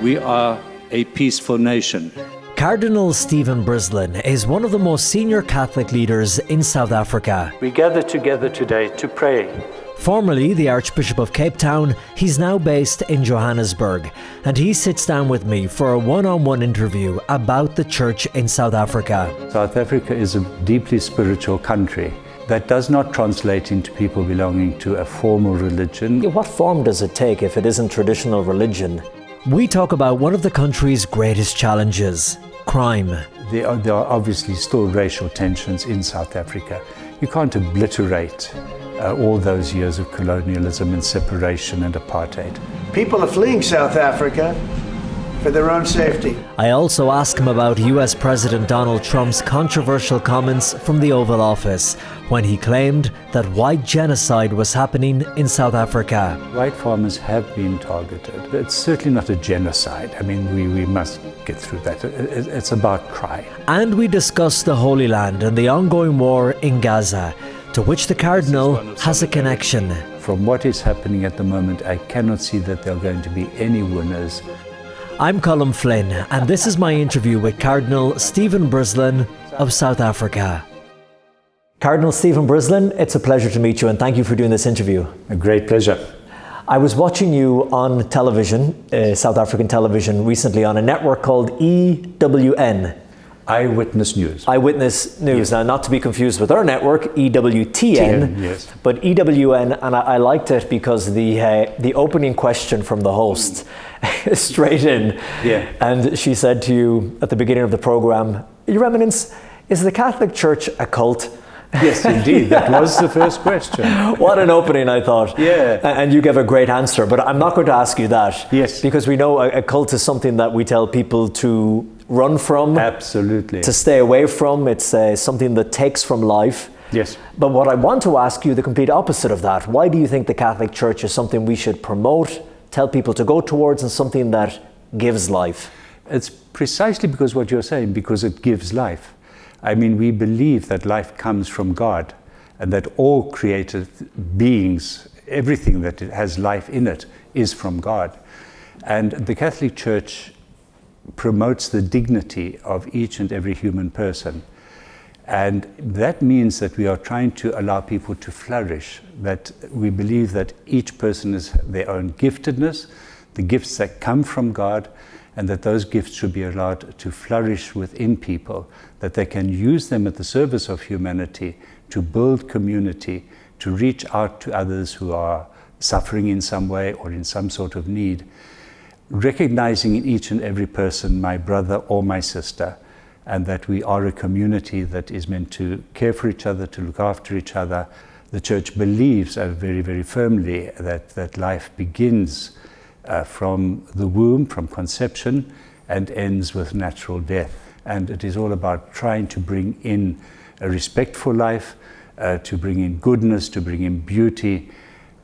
We are a peaceful nation. Cardinal Brislin is one of the most senior Catholic leaders in South Africa. We gather together today to pray. Formerly the Archbishop of Cape Town, he's now based in Johannesburg, and he sits down with me for a one-on-one interview about the Church in South Africa. South Africa is a deeply spiritual country. That does not translate into people belonging to a formal religion. What form does it take if it isn't traditional religion? We talk about one of the country's greatest challenges, crime. There are obviously still racial tensions in South Africa. You can't obliterate all those years of colonialism and separation and apartheid. People are fleeing South Africa for their own safety. I also ask him about US President Donald Trump's controversial comments from the Oval Office when he claimed that white genocide was happening in South Africa. White farmers have been targeted. It's certainly not a genocide. I mean, we must get through that. It's about crime. And we discuss the Holy Land and the ongoing war in Gaza, to which the Cardinal has a connection. From what is happening at the moment, I cannot see that there are going to be any winners. I'm Colm Flynn, and this is my interview with Cardinal Brislin of South Africa. Cardinal Brislin, it's a pleasure to meet you, and thank you for doing this interview. A great pleasure. I was watching you on television, South African television, recently on a network called EWN. Eyewitness News. Eyewitness News. Yes. Now, not to be confused with our network, EWTN, yes. But EWN, and I liked it because the opening question from the host, straight in, yeah. And she said to you at the beginning of the program, Your Eminence, is the Catholic Church a cult? Yes, indeed. That was the first question. What an opening, I thought. Yeah. And you gave a great answer, but I'm not going to ask you that. Yes. Because we know a cult is something that we tell people to run from. Absolutely. To stay away from. It's something that takes from life. Yes. But what I want to ask you, the complete opposite of that. Why do you think the Catholic Church is something we should promote, tell people to go towards, and something that gives life? It's precisely because what you're saying, because it gives life. I mean, we believe that life comes from God and that all created beings, everything that has life in it, is from God. And the Catholic Church promotes the dignity of each and every human person. And that means that we are trying to allow people to flourish, that we believe that each person has their own giftedness, the gifts that come from God, and that those gifts should be allowed to flourish within people, that they can use them at the service of humanity to build community, to reach out to others who are suffering in some way or in some sort of need, recognizing in each and every person my brother or my sister, and that we are a community that is meant to care for each other, to look after each other. The Church believes very, very firmly that life begins from the womb, from conception, and ends with natural death. And it is all about trying to bring in a respectful life, to bring in goodness, to bring in beauty.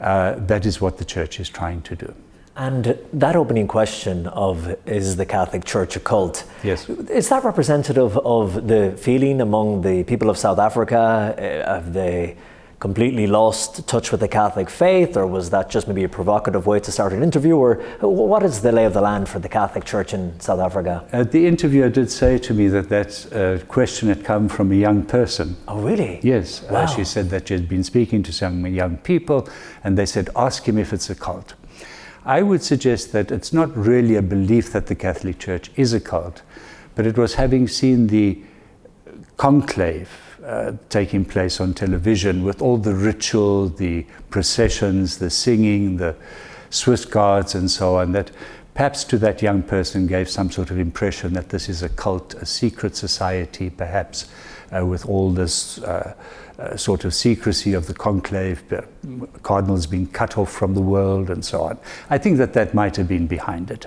That is what the Church is trying to do. And that opening question of, is the Catholic Church a cult? Yes. Is that representative of the feeling among the people of South Africa? Have they completely lost touch with the Catholic faith, or was that just maybe a provocative way to start an interview? Or what is the lay of the land for the Catholic Church in South Africa? The interviewer did say to me that question had come from a young person. Oh, really? Yes. Wow. She said that she had been speaking to some young people, and they said, ask him if it's a cult. I would suggest that it's not really a belief that the Catholic Church is a cult, but it was having seen the conclave taking place on television with all the ritual, the processions, the singing, the Swiss guards and so on, that perhaps to that young person gave some sort of impression that this is a cult, a secret society perhaps, with all this sort of secrecy of the conclave, cardinals being cut off from the world and so on. I think that might have been behind it.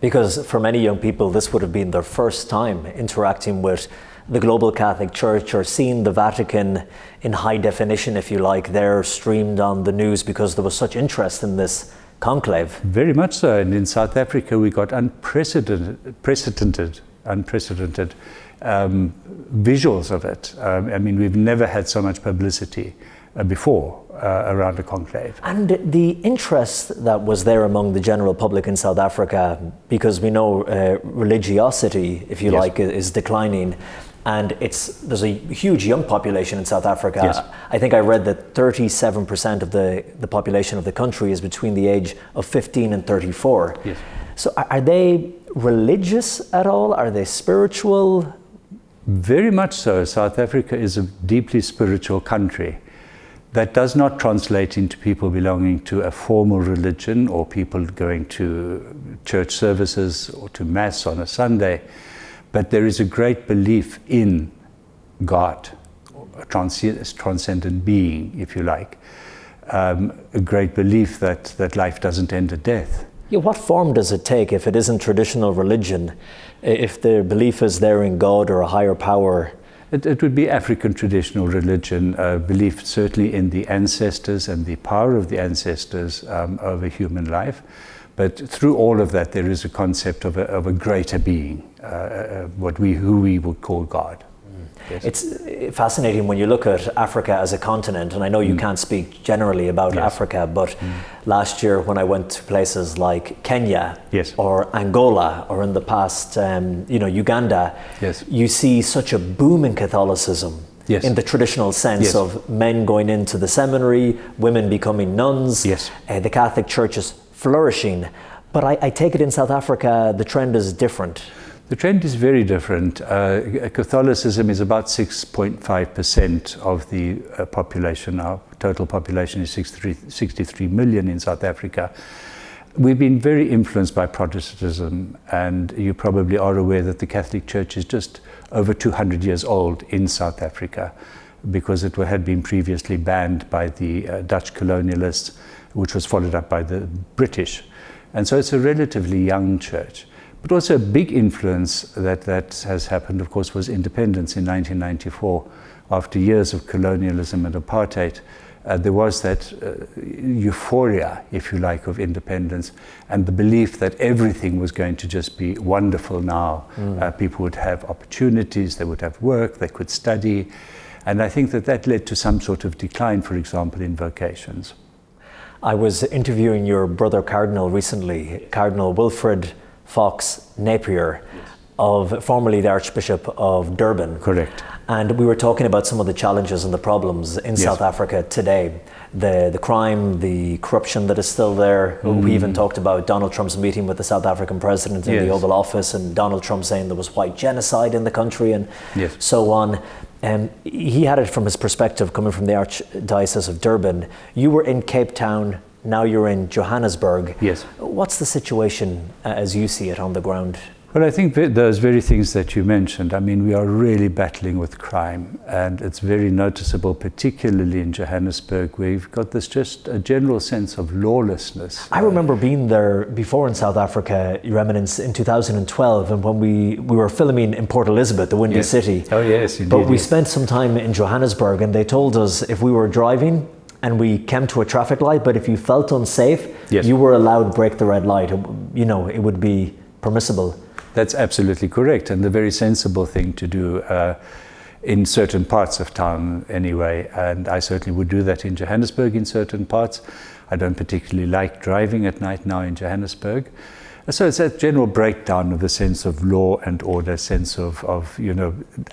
Because for many young people, this would have been their first time interacting with the global Catholic Church, or seeing the Vatican in high definition, if you like, there streamed on the news because there was such interest in this conclave. Very much so. And in South Africa, we got unprecedented visuals of it. I mean, we've never had so much publicity before around a conclave. And the interest that was there among the general public in South Africa, because we know religiosity, if you like, is declining, and there's a huge young population in South Africa. Yes. I think I read that 37% of the population of the country is between the age of 15 and 34. Yes. So are they religious at all? Are they spiritual? Very much so. South Africa is a deeply spiritual country. That does not translate into people belonging to a formal religion or people going to church services or to Mass on a Sunday, but there is a great belief in God, a transcendent being, if you like, a great belief that life doesn't end at death. Yeah, what form does it take if it isn't traditional religion? If the belief is there in God or a higher power? It would be African traditional religion, belief certainly in the ancestors and the power of the ancestors over human life. But through all of that, there is a concept of a greater being, who we would call God. Yes. It's fascinating when you look at Africa as a continent, and I know you can't speak generally about Africa, but last year when I went to places like Kenya or Angola, or in the past, Uganda, you see such a boom in Catholicism. Yes. In the traditional sense of men going into the seminary, women becoming nuns, the Catholic Church is flourishing. But I take it in South Africa, the trend is different. The trend is very different. Catholicism is about 6.5% of the population. Our total population is 63 million in South Africa. We've been very influenced by Protestantism, and you probably are aware that the Catholic Church is just over 200 years old in South Africa, because it had been previously banned by the Dutch colonialists, which was followed up by the British. And so it's a relatively young church. But also a big influence that has happened, of course, was independence in 1994. After years of colonialism and apartheid, there was that euphoria, if you like, of independence, and the belief that everything was going to just be wonderful now. People would have opportunities, they would have work, they could study. And I think that led to some sort of decline, for example, in vocations. I was interviewing your brother Cardinal recently, Cardinal Wilfred Fox Napier, formerly the Archbishop of Durban. Correct. And we were talking about some of the challenges and the problems in South Africa today. The crime, the corruption that is still there. We even talked about Donald Trump's meeting with the South African president in the Oval Office, and Donald Trump saying there was white genocide in the country and so on. He had it from his perspective, coming from the Archdiocese of Durban. You were in Cape Town. Now you're in Johannesburg. Yes. What's the situation as you see it on the ground? Well, I think those very things that you mentioned, I mean, we are really battling with crime, and it's very noticeable, particularly in Johannesburg, where we've got this just a general sense of lawlessness. I remember being there before in South Africa, Your Eminence, in 2012, and when we were filming in Port Elizabeth, the Windy City. Oh, yes, indeed. But we spent some time in Johannesburg, and they told us if we were driving and we came to a traffic light, but if you felt unsafe, you were allowed to break the red light. It would be permissible. That's absolutely correct, and the very sensible thing to do in certain parts of town anyway, and I certainly would do that in Johannesburg in certain parts. I don't particularly like driving at night now in Johannesburg. So it's that general breakdown of the sense of law and order, sense of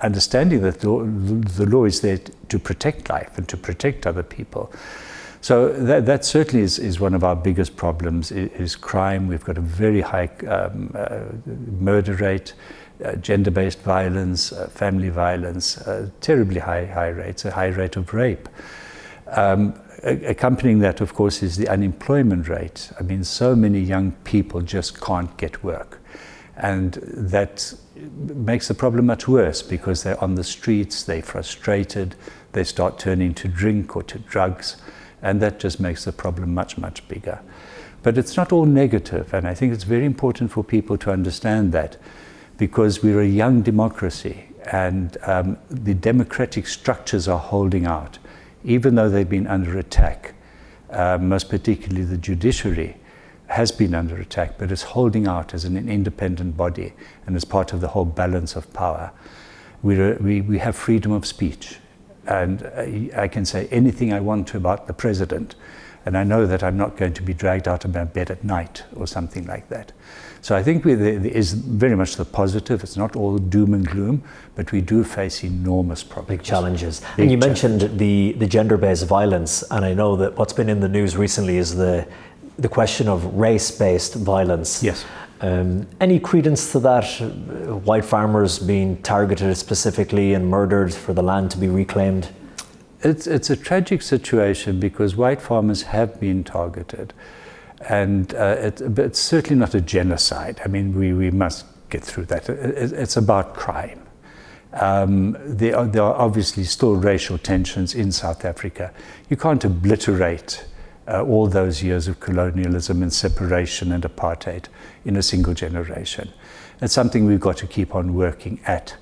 understanding that the law is there to protect life and to protect other people. So that certainly is one of our biggest problems, is crime. We've got a very high murder rate, gender-based violence, family violence, terribly high rates, a high rate of rape. Accompanying that, of course, is the unemployment rate. I mean, so many young people just can't get work. And that makes the problem much worse, because they're on the streets, they're frustrated, they start turning to drink or to drugs. And that just makes the problem much, much bigger. But it's not all negative, and I think it's very important for people to understand that, because we're a young democracy, and the democratic structures are holding out, even though they've been under attack. Most particularly the judiciary has been under attack, but is holding out as an independent body and as part of the whole balance of power. We have freedom of speech. and I can say anything I want to about the president, and I know that I'm not going to be dragged out of my bed at night or something like that. So I think there is very much the positive. It's not all doom and gloom, but we do face enormous problems. Big challenges. And you mentioned the gender-based violence, and I know that what's been in the news recently is the question of race-based violence. Yes. Any credence to that? White farmers being targeted specifically and murdered for the land to be reclaimed? It's a tragic situation because white farmers have been targeted, and but it's certainly not a genocide. I mean, we must get through that. It's about crime. There are obviously still racial tensions in South Africa. You can't obliterate all those years of colonialism and separation and apartheid in a single generation. It's something we've got to keep on working at.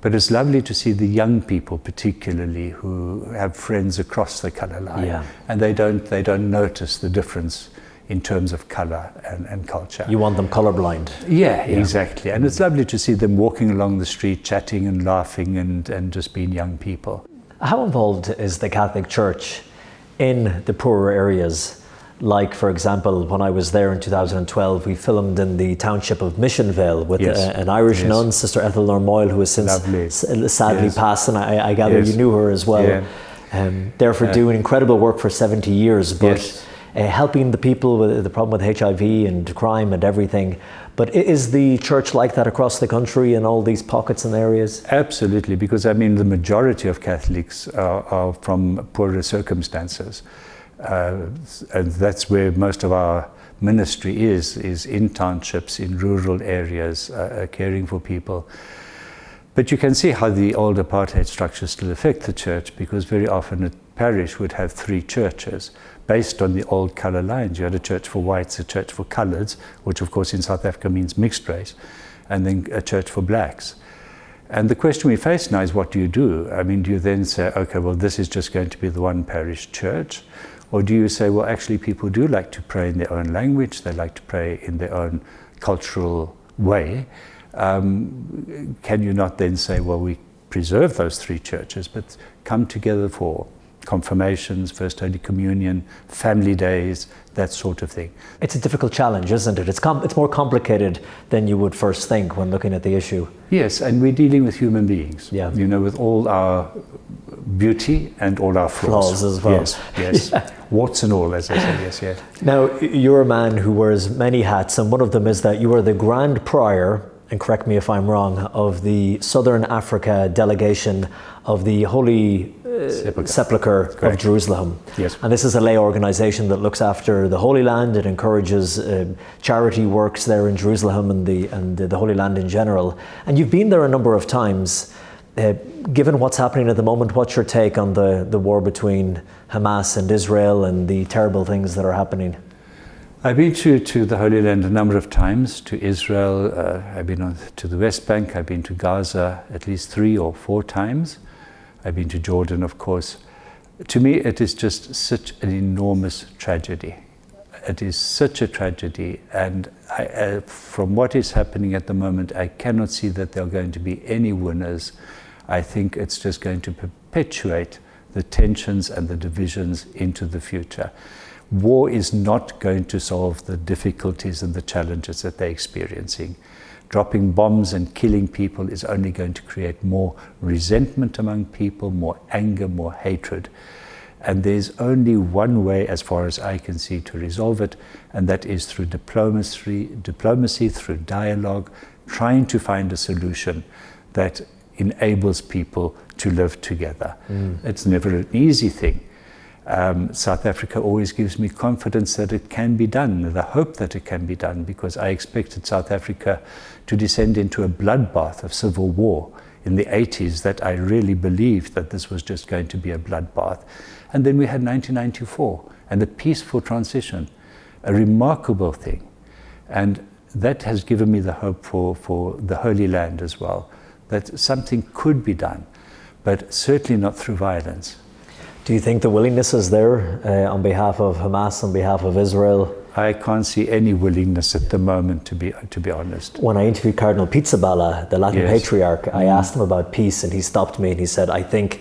But it's lovely to see the young people, particularly, who have friends across the colour line, and they don't notice the difference in terms of colour and culture. You want them colourblind. Yeah, exactly. And it's lovely to see them walking along the street, chatting and laughing and just being young people. How involved is the Catholic Church in the poorer areas? Like, for example, when I was there in 2012, we filmed in the township of Missionvale with an Irish nun, Sister Ethel Normoyle, who has since sadly passed, and I gather you knew her as well. There for doing incredible work for 70 years, but helping the people with the problem with HIV and crime and everything. But is the church like that across the country in all these pockets and areas? Absolutely, because I mean the majority of Catholics are from poorer circumstances. And that's where most of our ministry is in townships, in rural areas, caring for people. But you can see how the old apartheid structures still affect the church, because very often a parish would have 3 churches based on the old colour lines. You had a church for whites, a church for coloureds, which of course in South Africa means mixed race, and then a church for blacks. And the question we face now is, what do you do? I mean, do you then say, okay, well, this is just going to be the one parish church? Or do you say, well, actually people do like to pray in their own language, they like to pray in their own cultural way? Can you not then say, well, we preserve those 3 churches, but come together for confirmations, First Holy Communion, family days, that sort of thing? It's a difficult challenge, isn't it? It's more complicated than you would first think when looking at the issue. Yes, and we're dealing with human beings, you know, with all our beauty and all our flaws as well. Yes. Warts and all, as I say, Now, you're a man who wears many hats, and one of them is that you are the Grand Prior, and correct me if I'm wrong, of the Southern Africa delegation of the Holy Sepulchre of Jerusalem. Yes. And this is a lay organisation that looks after the Holy Land. It encourages charity works there in Jerusalem and the Holy Land in general. And you've been there a number of times. Given what's happening at the moment, what's your take on the war between Hamas and Israel and the terrible things that are happening? I've been to the Holy Land a number of times, to Israel, I've been to the West Bank, I've been to Gaza at least 3 or 4 times. I've been to Jordan, of course. To me, it is just such an enormous tragedy. It is such a tragedy, and from what is happening at the moment, I cannot see that there are going to be any winners. I think it's just going to perpetuate the tensions and the divisions into the future. War is not going to solve the difficulties and the challenges that they're experiencing. Dropping bombs and killing people is only going to create more resentment among people, more anger, more hatred. And there's only one way, as far as I can see, to resolve it, and that is through diplomacy, through dialogue, trying to find a solution that enables people to live together. It's never an easy thing. South Africa always gives me confidence that it can be done, the hope that it can be done, because I expected South Africa to descend into a bloodbath of civil war in the 80s, that I really believed that this was just going to be a bloodbath. And then we had 1994 and a peaceful transition, a remarkable thing. And that has given me the hope for the Holy Land as well, that something could be done, but certainly not through violence. Do you think the willingness is there on behalf of Hamas, on behalf of Israel? I can't see any willingness at the moment, to be honest. When I interviewed Cardinal Pizzaballa, the Latin Patriarch, I asked him about peace, and he stopped me and he said, I think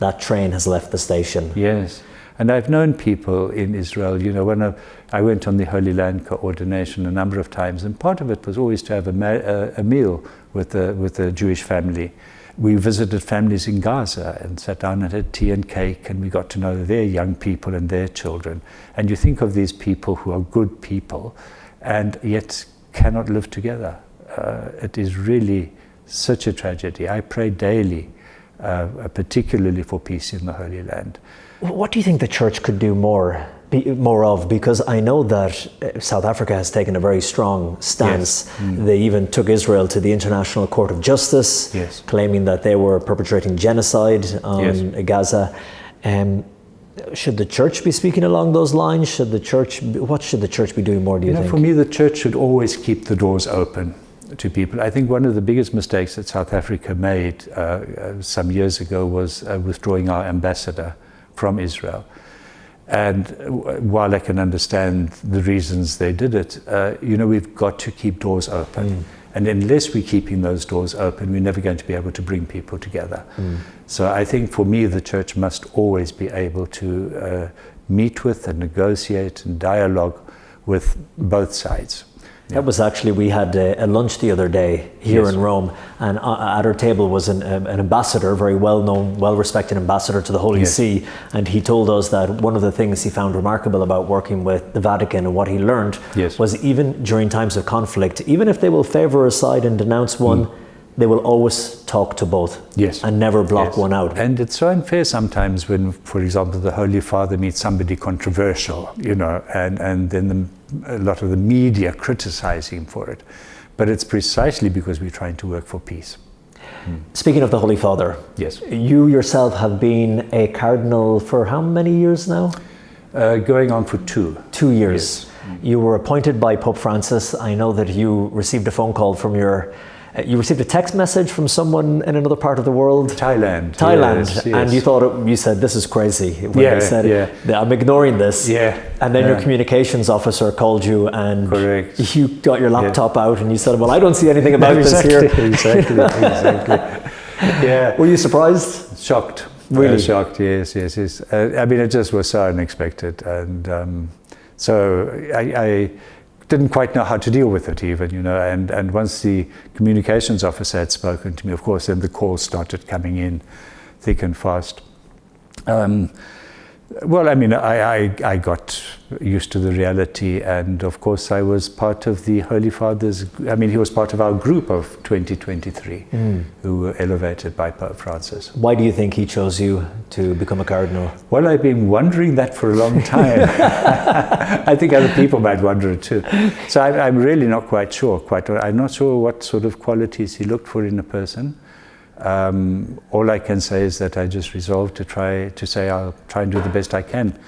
that train has left the station. Yes. And I've known people in Israel, you know, when I went on the Holy Land coordination a number of times, and part of it was always to have a meal with a Jewish family. We visited families in Gaza and sat down and had tea and cake, and we got to know their young people and their children. And you think of these people who are good people and yet cannot live together. It is really such a tragedy. I pray daily, particularly for peace in the Holy Land. What do you think the church could do more of? Because I know that South Africa has taken a very strong stance. Yes. They even took Israel to the International Court of Justice, yes, claiming that they were perpetrating genocide on yes, Gaza. Should the church be speaking along those lines? What should the church be doing more, do you think? For me, the church should always keep the doors open to people. I think one of the biggest mistakes that South Africa made some years ago was withdrawing our ambassador from Israel. And while I can understand the reasons they did it, we've got to keep doors open. And unless we're keeping those doors open, we're never going to be able to bring people together. So I think for me, the church must always be able to meet with and negotiate and dialogue with both sides. That was actually, we had a lunch the other day here yes, in Rome, and at our table was an ambassador, very well-known, well-respected ambassador to the Holy yes, See, and he told us that one of the things he found remarkable about working with the Vatican and what he learned yes, was even during times of conflict, even if they will favour a side and denounce one, they will always talk to both yes, and never block yes, one out. And it's so unfair sometimes when, for example, the Holy Father meets somebody controversial, and then a lot of the media criticize him for it. But it's precisely because we're trying to work for peace. Speaking of the Holy Father, yes, you yourself have been a cardinal for how many years now? Going on for 2. 2 years. Yes. You were appointed by Pope Francis. I know that you received a phone call from you received a text message from someone in another part of the world? Thailand. Yes, and you said, this is crazy. When I said, I'm ignoring this. Yeah. And then your communications officer called you and correct, you got your laptop out and you said, well, I don't see anything about this here. Exactly. Yeah. Were you surprised? Shocked. Really? Shocked, yes. It just was so unexpected. And so I didn't quite know how to deal with it even, and once the communications officer had spoken to me, of course, then the calls started coming in thick and fast. I got used to the reality, and of course I was part of the Holy Father's, he was part of our group of 2023 who were elevated by Pope Francis. Why do you think he chose you to become a cardinal? Well, I've been wondering that for a long time. I think other people might wonder it too. So I'm really not quite sure. I'm not sure what sort of qualities he looked for in a person. All I can say is that I just resolved to say I'll try and do the best I can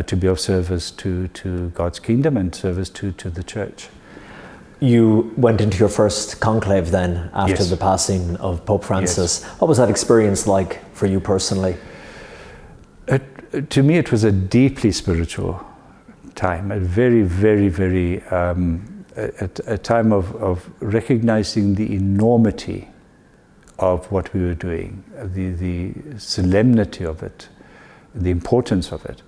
to be of service to God's kingdom and service to the church. You went into your first conclave then after yes, the passing of Pope Francis. Yes. What was that experience like for you personally? To me, it was a deeply spiritual time, a very, very, very a time of recognizing the enormity of what we were doing, the solemnity of it, the importance of it,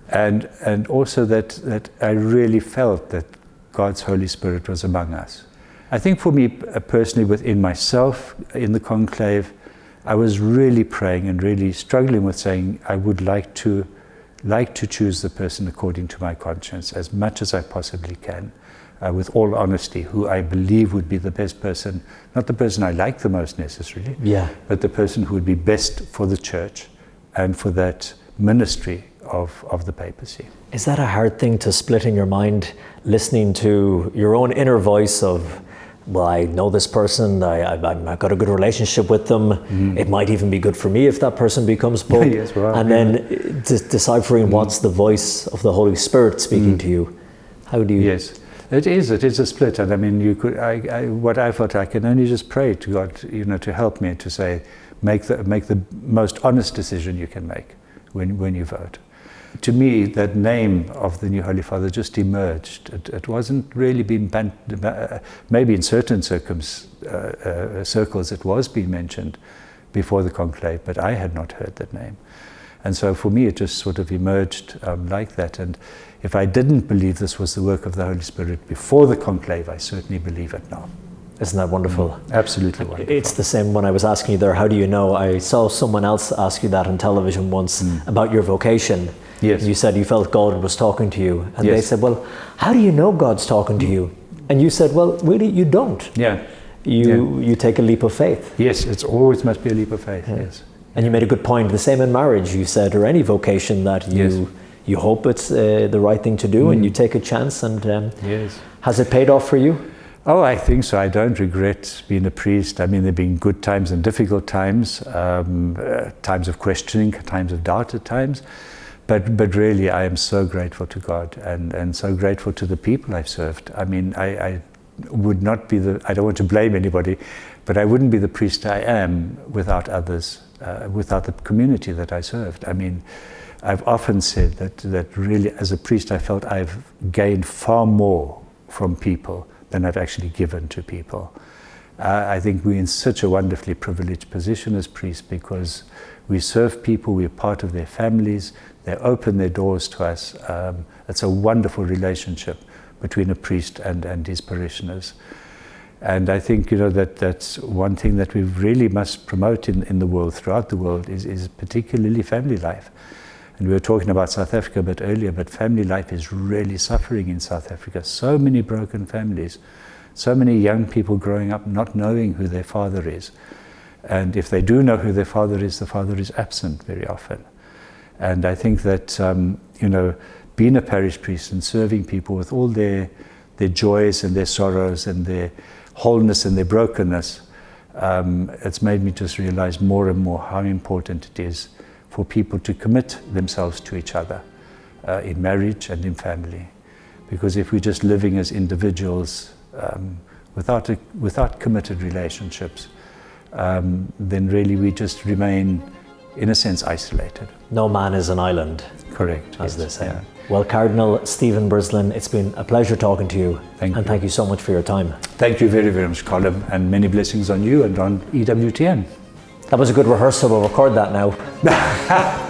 and also that I really felt that God's Holy Spirit was among us. I think for me personally, within myself, in the conclave, I was really praying and really struggling with saying I would like to choose the person according to my conscience as much as I possibly can. With all honesty, who I believe would be the best person, not the person I like the most necessarily, but the person who would be best for the church and for that ministry of the papacy. Is that a hard thing to split in your mind, listening to your own inner voice of, well, I know this person, I've got a good relationship with them, it might even be good for me if that person becomes Pope, yes, well, and then deciphering what's the voice of the Holy Spirit speaking to you? How do you... Yes. It is a split, and you could. What I felt, I can only just pray to God, to help me to say, make the most honest decision you can make when you vote. To me, that name of the new Holy Father just emerged. It wasn't really being maybe in certain circles it was being mentioned, before the conclave, but I had not heard that name. And so for me, it just sort of emerged like that. And if I didn't believe this was the work of the Holy Spirit before the conclave, I certainly believe it now. Isn't that wonderful? Absolutely wonderful. It's the same when I was asking you there, how do you know? I saw someone else ask you that on television once about your vocation. Yes. You said you felt God was talking to you. And yes. they said, well, how do you know God's talking to you? And you said, well, really, you don't. Yeah. You take a leap of faith. Yes, it's always must be a leap of faith, yes. And you made a good point. The same in marriage, you said, or any vocation, that you hope it's the right thing to do and you take a chance. And yes. Has it paid off for you? Oh, I think so. I don't regret being a priest. I mean, there have been good times and difficult times, times of questioning, times of doubt at times. But really, I am so grateful to God and so grateful to the people I've served. I mean, I would not be I don't want to blame anybody, but I wouldn't be the priest I am without others, without the community that I served. I mean, I've often said that really, as a priest, I felt I've gained far more from people than I've actually given to people. I think we're in such a wonderfully privileged position as priests because we serve people, we're part of their families, they open their doors to us. It's a wonderful relationship between a priest and his parishioners. And I think, that's one thing that we really must promote in the world, throughout the world, is particularly family life. And we were talking about South Africa a bit earlier, but family life is really suffering in South Africa. So many broken families, so many young people growing up not knowing who their father is. And if they do know who their father is, the father is absent very often. And I think that, being a parish priest and serving people with all their joys and their sorrows and their wholeness and their brokenness, it's made me just realize more and more how important it is for people to commit themselves to each other in marriage and in family. Because if we're just living as individuals without committed relationships, then really we just remain, in a sense, isolated. No man is an island. Correct. As they say. Yeah. Well, Cardinal Stephen Brislin, it's been a pleasure talking to you. Thank you. Thank you so much for your time. Thank you very, very much, Colm, and many blessings on you and on EWTN. That was a good rehearsal. We'll record that now.